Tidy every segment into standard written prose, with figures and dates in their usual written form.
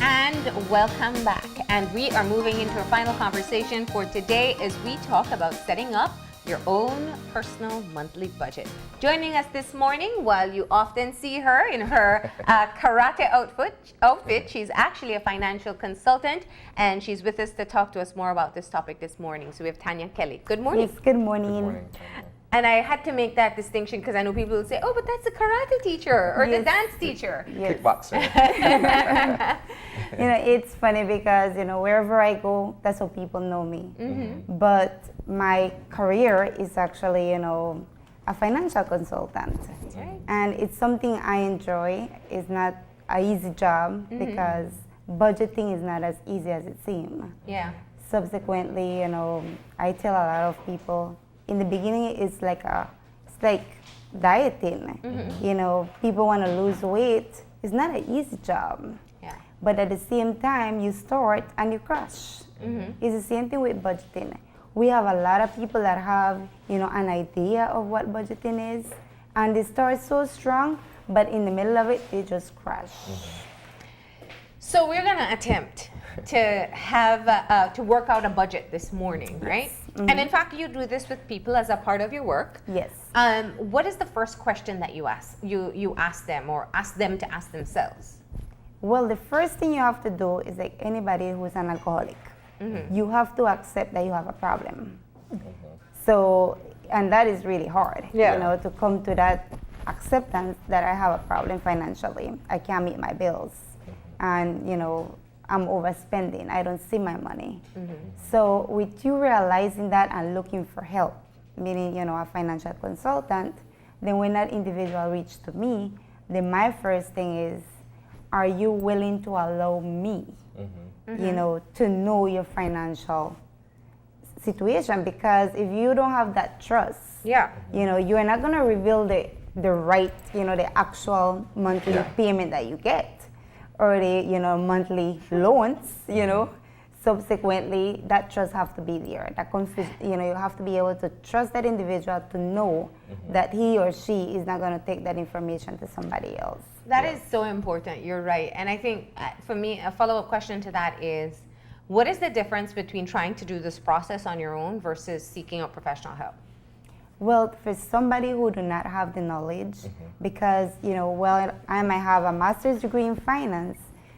And welcome back. And we are moving into our final conversation for today as we talk about setting up your own personal monthly budget. Joining us this morning, while you often see her in her karate outfit, she's actually a financial consultant, and she's with us to talk to us more about this topic this morning. So we have Tanya Kelly. Good morning. Yes, good morning. Good morning, Tanya. And I had to make that distinction because I know people will say, oh, but that's the karate teacher or the dance teacher. Yes. Kickboxer. It's funny because, wherever I go, that's how people know me. Mm-hmm. But my career is actually, a financial consultant. That's right. And it's something I enjoy. It's not an easy job because budgeting is not as easy as it seems. Yeah. Subsequently, I tell a lot of people, in the beginning, it's like dieting. People want to lose weight. It's not an easy job. Yeah. But at the same time, you start and you crash. Mm-hmm. It's the same thing with budgeting. We have a lot of people that have, an idea of what budgeting is, and they start so strong, but in the middle of it, they just crash. Mm-hmm. So we're going to attempt to have to work out a budget this morning, right? Mm-hmm. And in fact, you do this with people as a part of your work. Yes. What is the first question that you ask them, or ask them to ask themselves? Well, the first thing you have to do is like anybody who's an alcoholic. Mm-hmm. You have to accept that you have a problem. So, and that is really hard, to come to that acceptance that I have a problem financially. I can't meet my bills. And, I'm overspending. I don't see my money. Mm-hmm. So with you realizing that and looking for help, meaning, a financial consultant, then when that individual reached to me, then my first thing is, are you willing to allow me, to know your financial situation? Because if you don't have that trust, you're not going to reveal the right, the actual monthly payment that you get, or the monthly loans. Subsequently, that trust have to be there. That you have to be able to trust that individual to know that he or she is not going to take that information to somebody else. That is so important. You're right. And I think for me, a follow-up question to that is, what is the difference between trying to do this process on your own versus seeking out professional help? Well, for somebody who do not have the knowledge, because, I might have a master's degree in finance,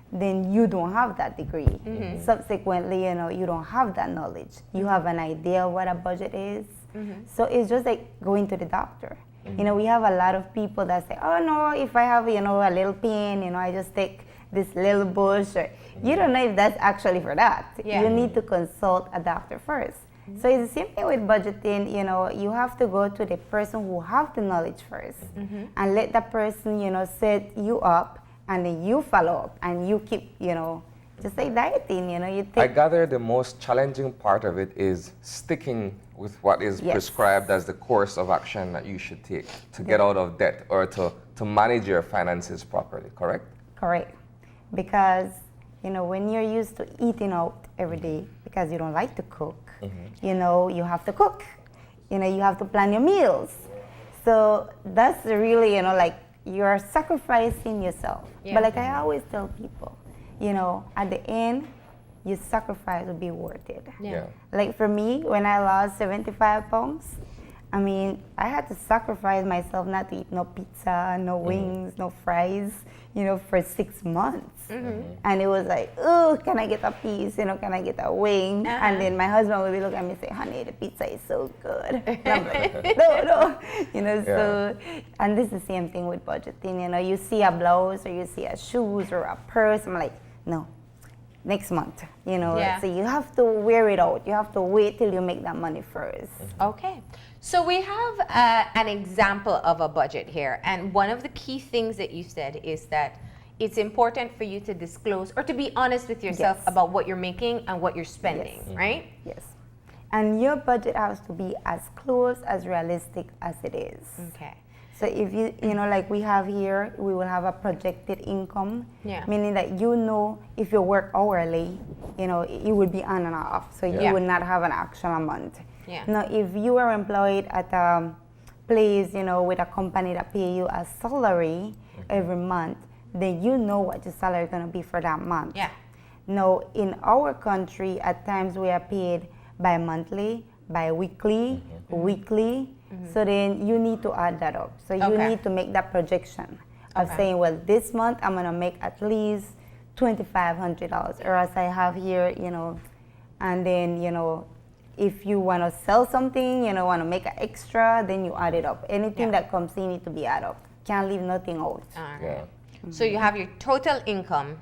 then you don't have that degree. Subsequently, you don't have that knowledge. You have an idea what a budget is. So it's just like going to the doctor. We have a lot of people that say, oh no, if I have, a little pain, I just take this little bush. Or, you don't know if that's actually for that. Yeah. You need to consult a doctor first. So it's the same thing with budgeting. You have to go to the person who have the knowledge first, and let that person, set you up, and then you follow up, and you keep, just like dieting. You take. I gather the most challenging part of it is sticking with what is prescribed as the course of action that you should take to get out of debt or to manage your finances properly, correct? Correct. Because, when you're used to eating out every day because you don't like to cook, you have to cook. You have to plan your meals. So that's really, you're sacrificing yourself. Yeah. But like I always tell people, at the end, your sacrifice will be worth it. Yeah. Like for me, when I lost 75 pounds, I had to sacrifice myself not to eat no pizza, no wings, no fries, for 6 months. And it was like, oh, can I get a piece? Can I get a wing? And then my husband would be looking at me and say, honey, the pizza is so good. And I'm like, no. So, and this is the same thing with budgeting. You see a blouse or you see a shoes or a purse. I'm like, no, next month, So you have to wear it out. You have to wait till you make that money first. Okay. So we have an example of a budget here. And one of the key things that you said is that it's important for you to disclose or to be honest with yourself about what you're making and what you're spending, right? Yes. And your budget has to be as close, as realistic as it is. Okay. So if like we have here, we will have a projected income, meaning that if you work hourly, it would be on and off. So you would not have an actual month. Yeah. Now, if you are employed at a place, with a company that pay you a salary every month, then you know what your salary is going to be for that month. Yeah. Now, in our country, at times we are paid bi-monthly, bi-weekly, weekly. So then you need to add that up. So you Okay. need to make that projection of Okay. saying, well, this month I'm going to make at least $2,500, or as I have here, and then, if you want to sell something, want to make an extra, then you add it up. Anything Yeah. that comes in need to be added up. Can't leave nothing out. All right. Yeah. So you have your total income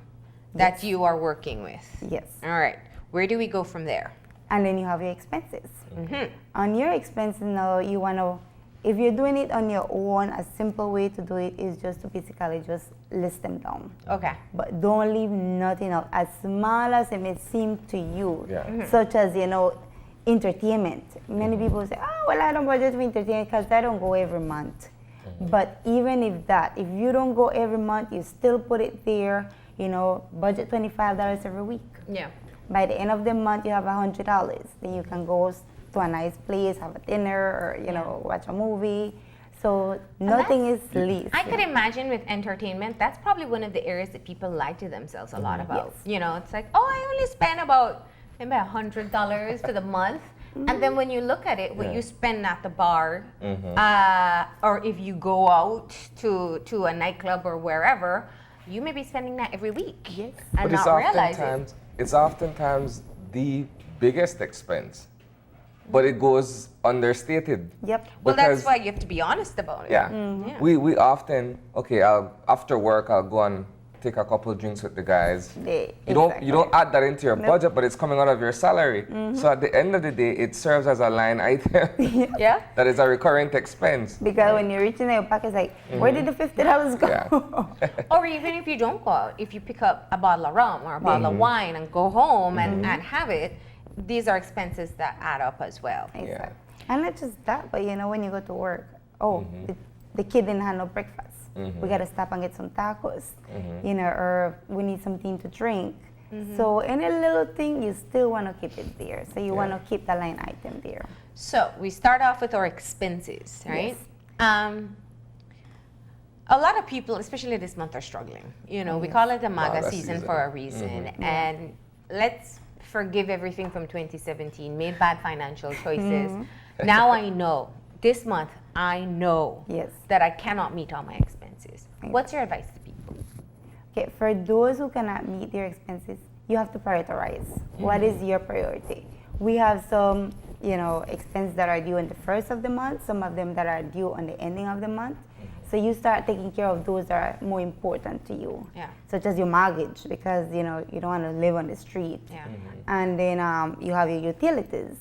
that you are working with. Yes. All right. Where do we go from there? And then you have your expenses. On your expenses now, you want to, if you're doing it on your own, a simple way to do it is just to basically just list them down. Okay. But don't leave nothing out, as small as it may seem to you. Yeah. Such as, entertainment. Many people say, oh, well, I don't budget for entertainment because I don't go every month. But even if you don't go every month, you still put it there, budget $25 every week. Yeah. By the end of the month, you have $100. Then you can go to a nice place, have a dinner, or watch a movie. So nothing is least. I could imagine with entertainment, that's probably one of the areas that people lie to themselves a lot about. Yes. It's like, oh, I only spend about maybe $100 to the month. And then when you look at it, what you spend at the bar, or if you go out to a nightclub or wherever, you may be spending that every week. Yes. And But not realize it. it's oftentimes the biggest expense, but it goes understated. Yep. Well, that's Because- why you have to be honest about it. Yeah. Yeah. We often, after work, I'll go and take a couple of drinks with the guys. You don't add that into your budget, but it's coming out of your salary. So at the end of the day, it serves as a line item Yeah? that is a recurrent expense. Because when you're reaching your pocket, it's like, where did the $50 go? Yeah. Or even if you don't go out, if you pick up a bottle of rum or a bottle of wine and go home and have it, these are expenses that add up as well. Exactly. And not just that, but when you go to work, the kid didn't have no breakfast. We got to stop and get some tacos, or we need something to drink. So any little thing, you still want to keep it there. So you want to keep the line item there. So we start off with our expenses, right? A lot of people, especially this month, are struggling. We call it the MAGA season for a reason. And let's forgive everything from 2017, made bad financial choices. Now I know, this month, I know that I cannot meet all my expenses. What's your advice to people? Okay, for those who cannot meet their expenses, you have to prioritize. What is your priority? We have some, expenses that are due in the first of the month, some of them that are due on the ending of the month. So you start taking care of those that are more important to you, such as your mortgage, because you don't want to live on the street. Yeah. And then you have your utilities,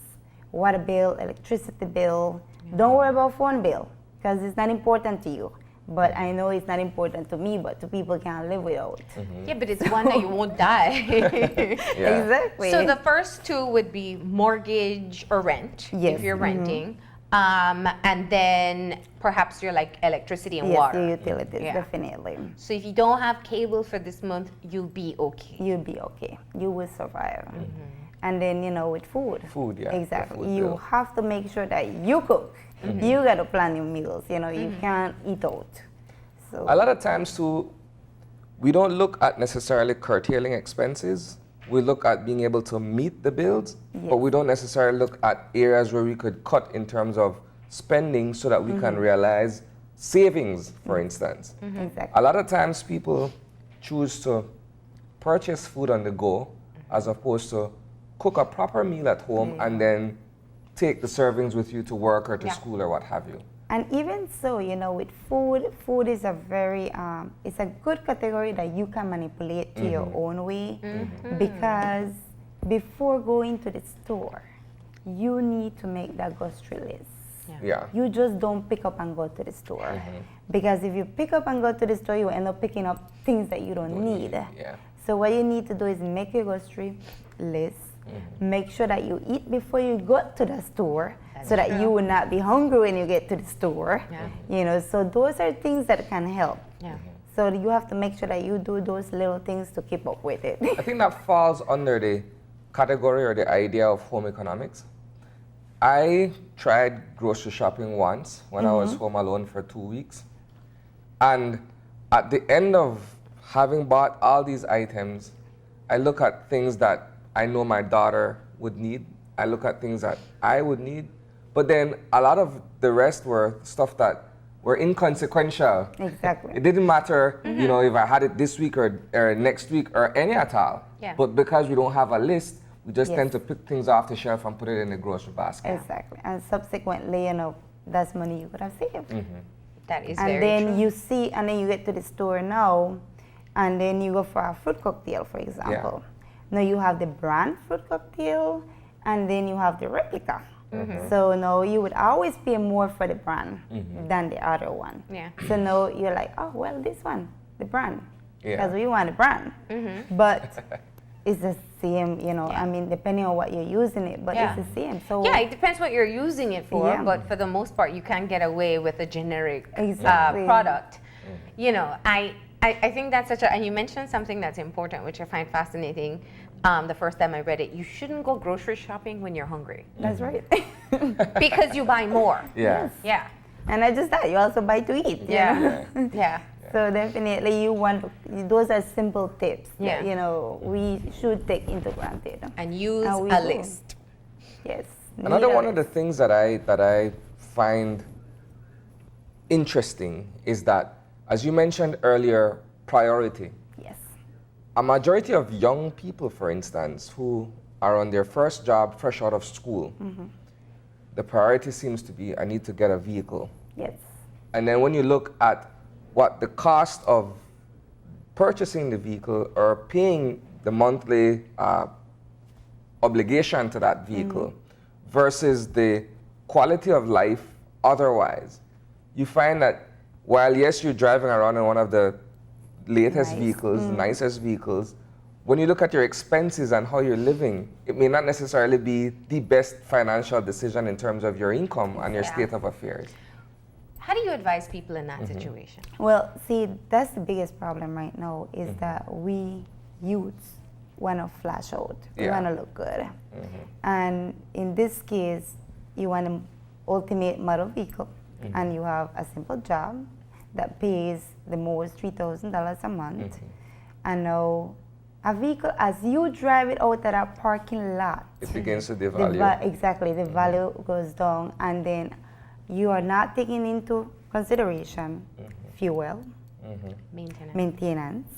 water bill, electricity bill. Don't worry about phone bill because it's not important to you. But I know it's not important to me, but to people can't live without. Yeah, but it's one that you won't die. Exactly. So the first two would be mortgage or rent, if you're renting. And then perhaps you're like electricity and water. Yes, the utilities, definitely. So if you don't have cable for this month, you'll be okay. You'll be okay. You will survive. And then, with food. Food, yeah. Exactly. Food You bill. have to make sure that you cook. You got to plan your meals. You can't eat out. So A lot of times too, we don't look at necessarily curtailing expenses. We look at being able to meet the bills, but we don't necessarily look at areas where we could cut in terms of spending so that we can realize savings, for instance. Exactly. A lot of times people choose to purchase food on the go as opposed to cook a proper meal at home and then take the servings with you to work or to school or what have you. And even so, with food is a very, it's a good category that you can manipulate to your own way because before going to the store, you need to make that grocery list. Yeah. You just don't pick up and go to the store. Because if you pick up and go to the store, you end up picking up things that you don't need. Yeah. So what you need to do is make your grocery list. Make sure that you eat before you go to the store so that you will not be hungry when you get to the store. So those are things that can help. So you have to make sure that you do those little things to keep up with it. I think that falls under the category or the idea of home economics. I tried grocery shopping once when I was home alone for 2 weeks. And at the end of having bought all these items, I look at things that I know my daughter would need. I look at things that I would need. But then a lot of the rest were stuff that were inconsequential. Exactly. It didn't matter, you know, if I had it this week or next week or any at all. Yeah. But because we don't have a list, we just Yes. tend to pick things off the shelf and put it in the grocery basket. Exactly. And subsequently, you know, that's money you could have saved. That is And very then true. you see, and then you get to the store now, and then you go for a fruit cocktail, for example. Now you have the brand fruit cocktail, and then you have the replica. So now you would always pay more for the brand than the other one. Yeah. So now you're like, oh, well, this one, the brand, Yeah. because we want the brand. But it's the same, you know, Yeah. I mean, depending on what you're using it, but Yeah. it's the same. So Yeah, it depends what you're using it for, Yeah. but for the most part, you can get away with a generic Exactly. product. You know, I think that's such a, and you mentioned something that's important, which I find fascinating. The first time I read it, you shouldn't go grocery shopping when you're hungry that's right. because you buy more. Yeah. Yeah, And not just that, you also buy to eat. you know? yeah, yeah. So definitely you want, those are simple tips Yeah. that, you know, we should take into granted. And use And we a do. list. Yes. Another need a one of the list. things that I find interesting is that, as you mentioned earlier, priority. Yes. A majority of young people, for instance, who are on their first job fresh out of school, the priority seems to be, I need to get a vehicle. Yes. And then when you look at what the cost of purchasing the vehicle or paying the monthly obligation to that vehicle versus the quality of life otherwise, you find that while, yes, you're driving around in one of the latest Nice. vehicles, nicest vehicles, when you look at your expenses and how you're living, it may not necessarily be the best financial decision in terms of your income and your Yeah. state of affairs. How do you advise people in that situation? Well, see, that's the biggest problem right now is that we youths want to flash out. We Yeah. want to look good. And in this case, you want an ultimate model vehicle and you have a simple job that pays the most $3,000 a month. And now a vehicle, as you drive it out at a parking lot, It begins to the devalue. exactly, the value goes down, and then you are not taking into consideration fuel, Maintenance. maintenance,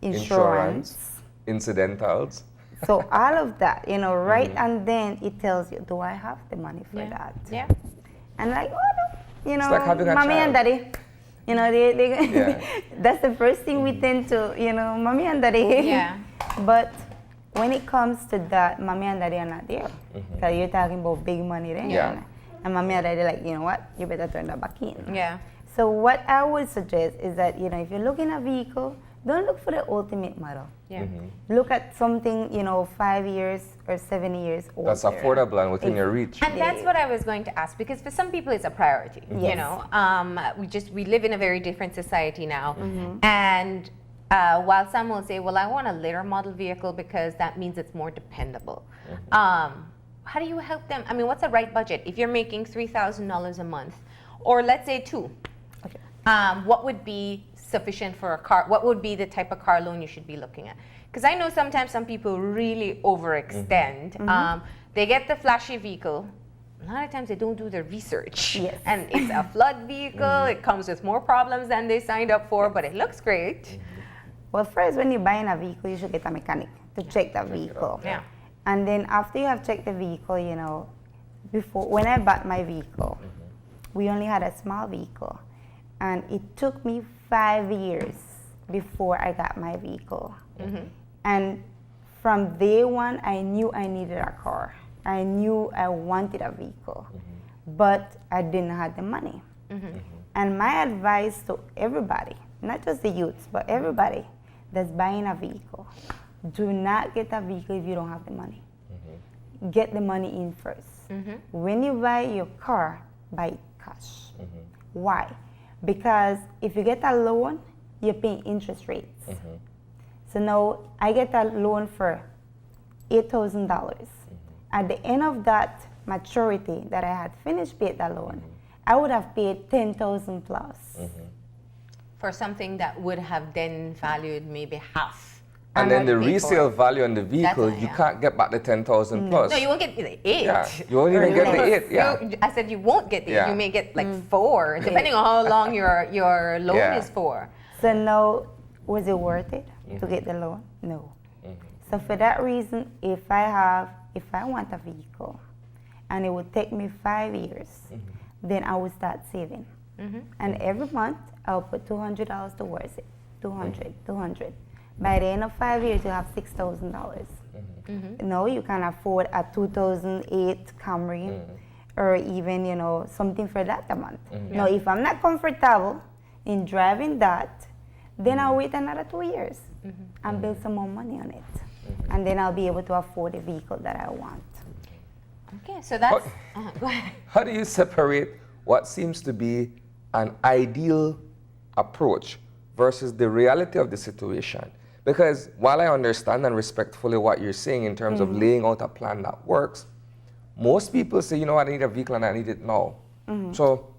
Insurance. insurance. Incidentals. So all of that, you know, right, and then it tells you, do I have the money for Yeah. that? Yeah. And like, oh no, you know, like having a mommy and child. daddy. You know, they Yeah. that's the first thing we tend to, you know, mommy and daddy. Yeah. But when it comes to that, mommy and daddy are not there. Because you're talking about big money then. Yeah. And mommy and daddy like, you know what, you better turn that back in. Yeah. So what I would suggest is that, you know, if you're looking at a vehicle, don't look for the ultimate model. Yeah. Look at something, you know, 5 years or 7 years older. That's affordable and within your reach. And that's what I was going to ask, because for some people it's a priority. You Yes. know, we live in a very different society now, and while some will say, "Well, I want a later model vehicle because that means it's more dependable." How do you help them? I mean, what's the right budget if you're making $3,000 a month, or let's say two? Okay. What would be sufficient for a car? What would be the type of car loan you should be looking at? Because I know sometimes some people really overextend. They get the flashy vehicle. A lot of times they don't do their research. Yes. And it's a flood vehicle. It comes with more problems than they signed up for, but it looks great. Well, first, when you're buying a vehicle, you should get a mechanic to check that vehicle. Yeah. And then after you have checked the vehicle, you know, when I bought my vehicle, we only had a small vehicle. And it took me 5 years before I got my vehicle. And from day one, I knew I needed a car. I knew I wanted a vehicle, but I didn't have the money. And my advice to everybody, not just the youths, but everybody that's buying a vehicle, do not get a vehicle if you don't have the money. Get the money in first. When you buy your car, buy it cash. Why? Because if you get a loan, you're paying interest rates. So now I get a loan for $8,000. At the end of that maturity that I had finished paying that loan, I would have paid $10,000 plus. for something that would have then valued maybe half. And then what the you paid for resale it. value on the vehicle, That's- you yeah. can't get back the 10,000 plus. No, you won't get the 8. Yeah, you won't even get the 8. Yeah. I said you won't get the 8. Yeah. You may get like 4, depending on how long your loan Yeah. is for. So now, was it worth it to get the loan? No. So for that reason, if I want a vehicle and it would take me 5 years, then I would start saving. And every month, I'll put $200 towards it. 200. By the end of 5 years, you have $6,000. No, you can afford a 2008 Camry or even, something for that amount. Now, if I'm not comfortable in driving that, then I'll wait another 2 years and build some more money on it. And then I'll be able to afford the vehicle that I want. Okay, so that's... go ahead. How do you separate what seems to be an ideal approach versus the reality of the situation? Because while I understand and respect fully what you're saying in terms of laying out a plan that works, most people say, I need a vehicle and I need it now. So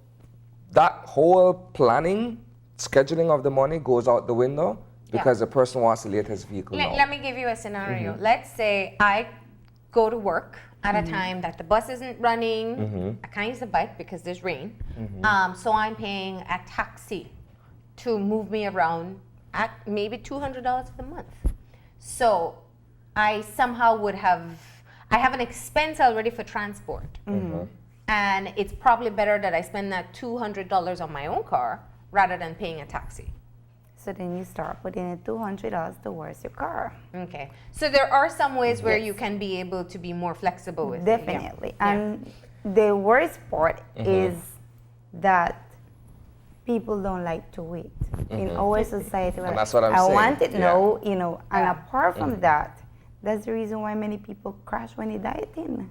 that whole planning, scheduling of the money goes out the window because the person wants the latest vehicle now. Let me give you a scenario. Let's say I go to work at a time that the bus isn't running. I can't use the bike because there's rain. So I'm paying a taxi to move me around at maybe $200 a month. So I somehow I have an expense already for transport. And it's probably better that I spend that $200 on my own car rather than paying a taxi. So then you start putting in $200 towards your car. Okay. So there are some ways where you can be able to be more flexible with it. Definitely. Yeah. And the worst part is that people don't like to wait. In our society, And that's what I'm I saying. want it now, Yeah. and apart from that, that's the reason why many people crash when they're dieting,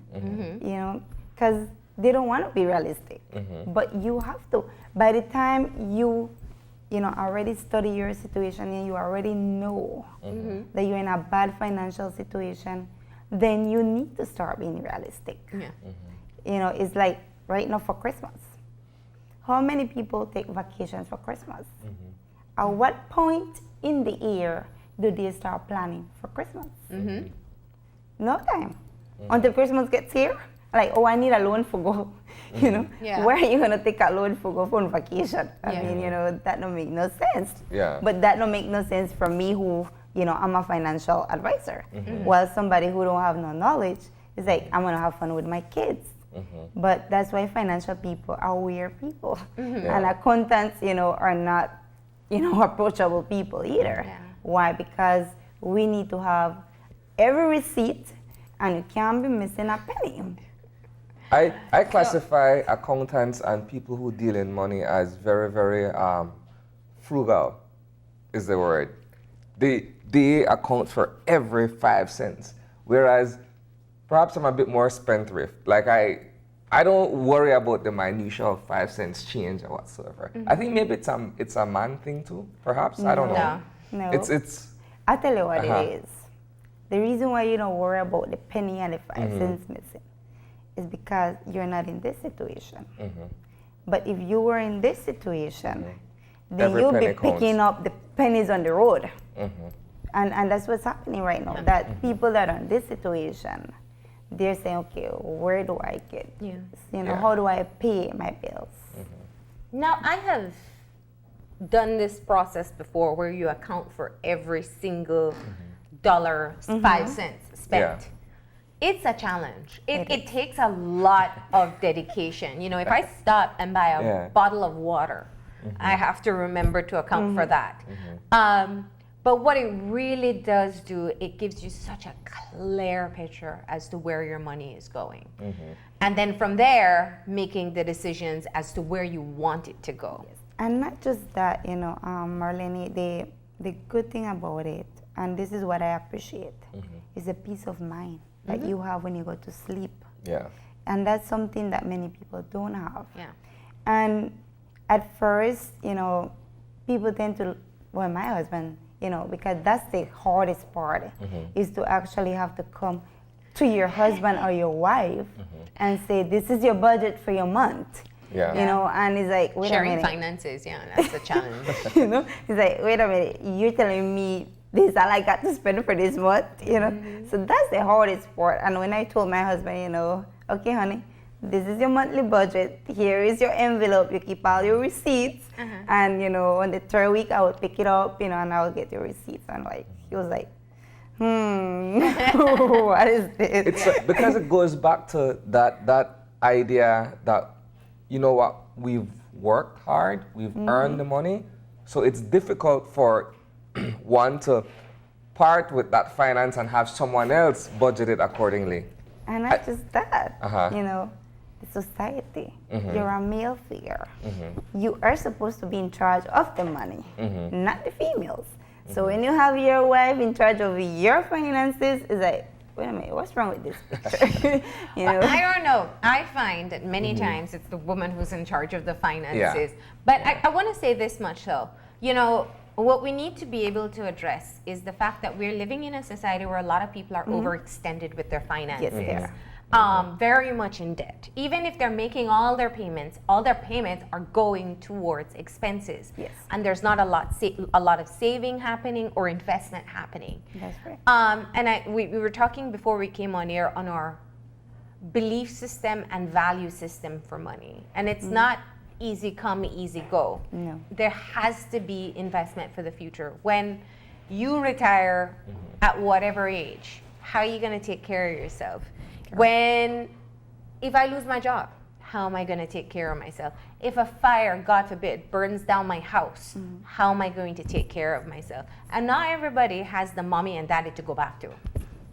because they don't want to be realistic. But you have to. By the time you already study your situation and you already know that you're in a bad financial situation, then you need to start being realistic. Yeah. It's like right now for Christmas. How many people take vacations for Christmas? At what point in the year do they start planning for Christmas? No time. Until Christmas gets here, like, I need a loan for go. Yeah. Where are you gonna take a loan for go on vacation? I Yeah. mean, that don't make no sense. Yeah. But that don't make no sense for me who, I'm a financial advisor. While somebody who don't have no knowledge is like, I'm gonna have fun with my kids. But that's why financial people are weird people. And accountants, are not, approachable people either. Yeah. Why? Because we need to have every receipt and you can't be missing a penny. I classify accountants and people who deal in money as very, very frugal, is the word. They account for every 5 cents, whereas perhaps I'm a bit more spendthrift. Like I don't worry about the minutia of 5 cents change or whatsoever. I think maybe it's a man thing too, perhaps. I don't know. No. It's I'll tell you what it is. The reason why you don't worry about the penny and the 5 cents missing is because you're not in this situation. But if you were in this situation, then Every you'll be penny counts. picking up the pennies on the road. And that's what's happening right now. That people that are in this situation, they're saying, okay, where do I get? How do I pay my bills? Now, I have done this process before where you account for every single dollar, 5 cents spent. Yeah. It's a challenge. It takes a lot of dedication. If I stop and buy a bottle of water, I have to remember to account for that. But what it really does do, it gives you such a clear picture as to where your money is going. And then from there, making the decisions as to where you want it to go. And not just that, Marlene, the good thing about it, and this is what I appreciate, is the peace of mind that you have when you go to sleep. Yeah. And that's something that many people don't have. Yeah. And at first, people tend to, my husband, because that's the hardest part, is to actually have to come to your husband or your wife and say, this is your budget for your month. Yeah. You know, and it's like, wait Sharing a minute. finances, yeah, that's a challenge. You know, it's like, wait a minute, you're telling me this all I got to spend for this month, you know? So that's the hardest part. And when I told my husband, you know, okay, honey, this is your monthly budget. Here is your envelope. You keep all your receipts. And, you know, on the third week, I would pick it up, you know, and I would get your receipts. And, like, he was like, what is this? It's because it goes back to that idea that, you know what, we've worked hard, we've earned the money, so it's difficult for one to part with that finance and have someone else budget it accordingly. And not just that, Uh-huh. you know, the society. You're a male figure. You are supposed to be in charge of the money, not the females. So when you have your wife in charge of your finances, it's like, wait a minute, what's wrong with this picture? You know? I don't know. I find that many times it's the woman who's in charge of the finances. But I want to say this much though. You know, what we need to be able to address is the fact that we're living in a society where a lot of people are overextended with their finances. Yes, they are. Very much in debt. Even if they're making all their payments are going towards expenses. Yes. And there's not a lot of saving happening or investment happening. That's right. And we were talking before we came on air on our belief system and value system for money. And it's not easy come, easy go. No. There has to be investment for the future. When you retire at whatever age, how are you going to take care of yourself? If I lose my job, how am I going to take care of myself? If a fire, God forbid, burns down my house, how am I going to take care of myself? And not everybody has the mommy and daddy to go back to.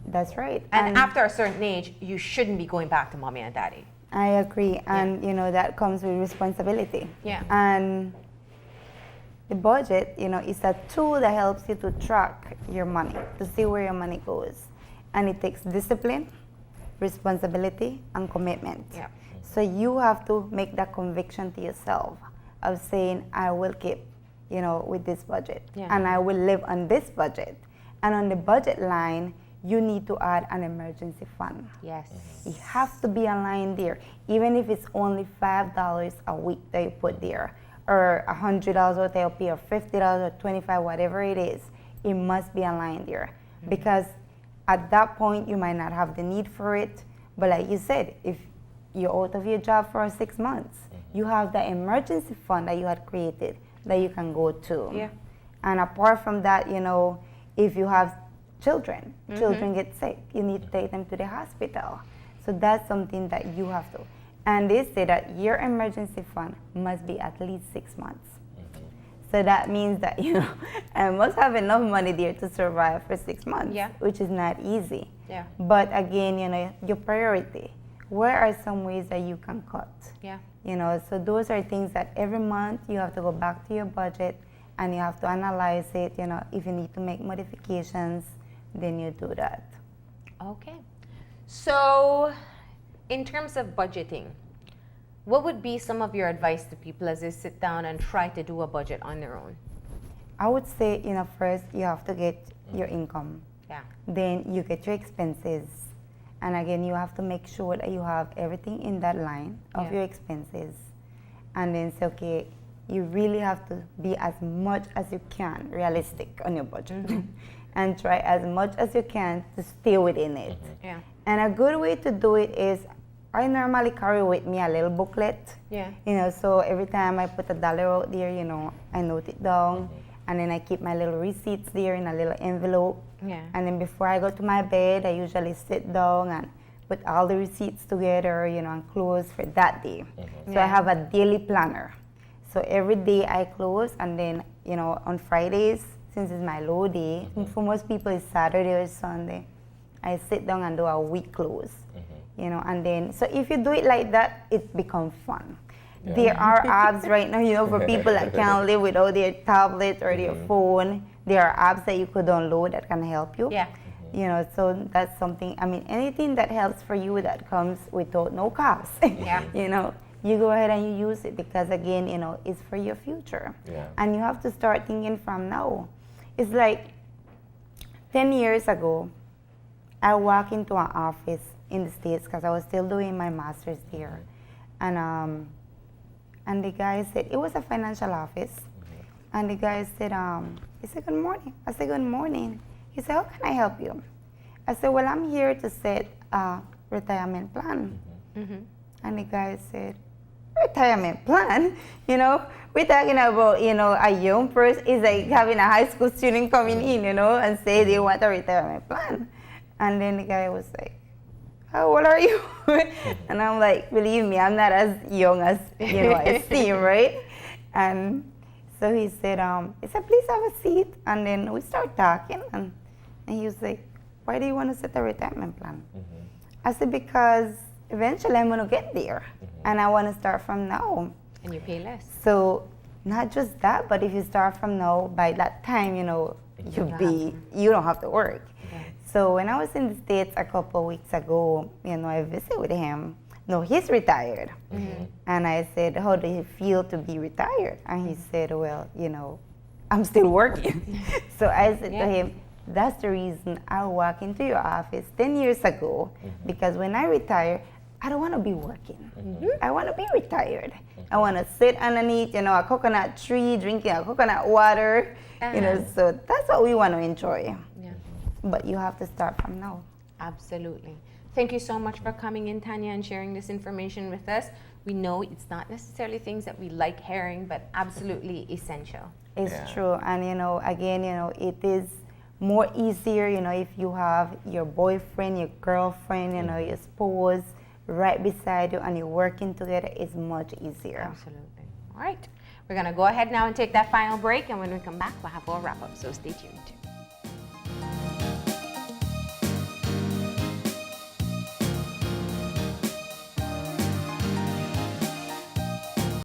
That's right. And after a certain age, you shouldn't be going back to mommy and daddy. I agree. And, you know, that comes with responsibility. Yeah. And the budget, you know, is a tool that helps you to track your money, to see where your money goes. And it takes discipline, responsibility, and commitment. Yeah. So you have to make that conviction to yourself of saying, I will keep, you know, with this budget. Yeah. And I will live on this budget. And on the budget line, you need to add an emergency fund. Yes. It has to be aligned there, even if it's only $5 a week that you put there, or $100 what they'll pay, or $50 or $25, whatever it is. It must be aligned there, because at that point you might not have the need for it. But like you said, if you're out of your job for 6 months, you have the emergency fund that you had created that you can go to. Yeah. And apart from that, you know, if you have children get sick, you need to take them to the hospital. So that's something that you have to. And they say that your emergency fund must be at least 6 months. So that means that, you know, I must have enough money there to survive for 6 months, which is not easy. Yeah. But again, you know, your priority. Where are some ways that you can cut? Yeah. You know, so those are things that every month you have to go back to your budget and you have to analyze it. You know, if you need to make modifications, then you do that. Okay. So, in terms of budgeting, what would be some of your advice to people as they sit down and try to do a budget on their own? I would say, you know, first you have to get your income. Yeah. Then you get your expenses. And again, you have to make sure that you have everything in that line of your expenses. And then say, okay, you really have to be as much as you can realistic on your budget. And try as much as you can to stay within it. Yeah. And a good way to do it is, I normally carry with me a little booklet. Yeah. You know, so every time I put $1 out there, you know, I note it down. And then I keep my little receipts there in a little envelope. Yeah. And then before I go to my bed, I usually sit down and put all the receipts together, you know, and close for that day. So I have a daily planner. So every day I close, and then, you know, on Fridays, since it's my low day, for most people it's Saturday or Sunday, I sit down and do a week close. You know, and then, so if you do it like that, it becomes fun. Yeah. There are apps right now, you know, for people that can't live without their tablet or their phone. There are apps that you could download that can help you. Yeah. You know, so that's something, I mean, anything that helps for you that comes without no cost. Yeah. You know, you go ahead and you use it, because again, you know, it's for your future. Yeah. And you have to start thinking from now. It's like 10 years ago, I walked into an office in the States because I was still doing my master's there. And And the guy said, it was a financial office. And the guy said, he said, good morning. I said, good morning. He said, how can I help you? I said, well, I'm here to set a retirement plan. And the guy said, retirement plan? You know, we're talking about, you know, a young person. It's like having a high school student coming in, you know, and say they want a retirement plan. And then the guy was like, how old are you? And I'm like, believe me, I'm not as young as, you know, I seem, right? And so he said, please have a seat. And then we start talking. And he was like, why do you want to set a retirement plan? I said, because eventually I'm going to get there. And I want to start from now. And you pay less. So not just that, but if you start from now, by that time, you know, you don't have to work. So when I was in the States a couple of weeks ago, you know, I visited with him. No, he's retired. And I said, how do you feel to be retired? And he said, well, you know, I'm still working. So I said to him, that's the reason I walked into your office 10 years ago, because when I retire, I don't want to be working. I want to be retired. I want to sit underneath, you know, a coconut tree, drinking a coconut water, you know, so that's what we want to enjoy. But you have to start from now. Absolutely. Thank you so much for coming in, Tanya, and sharing this information with us. We know it's not necessarily things that we like hearing, but absolutely essential. It's true. And, you know, again, you know, it is more easier, you know, if you have your boyfriend, your girlfriend, you know, your spouse right beside you and you're working together, it's much easier. Absolutely. All right. We're going to go ahead now and take that final break. And when we come back, we'll have our wrap up. So stay tuned.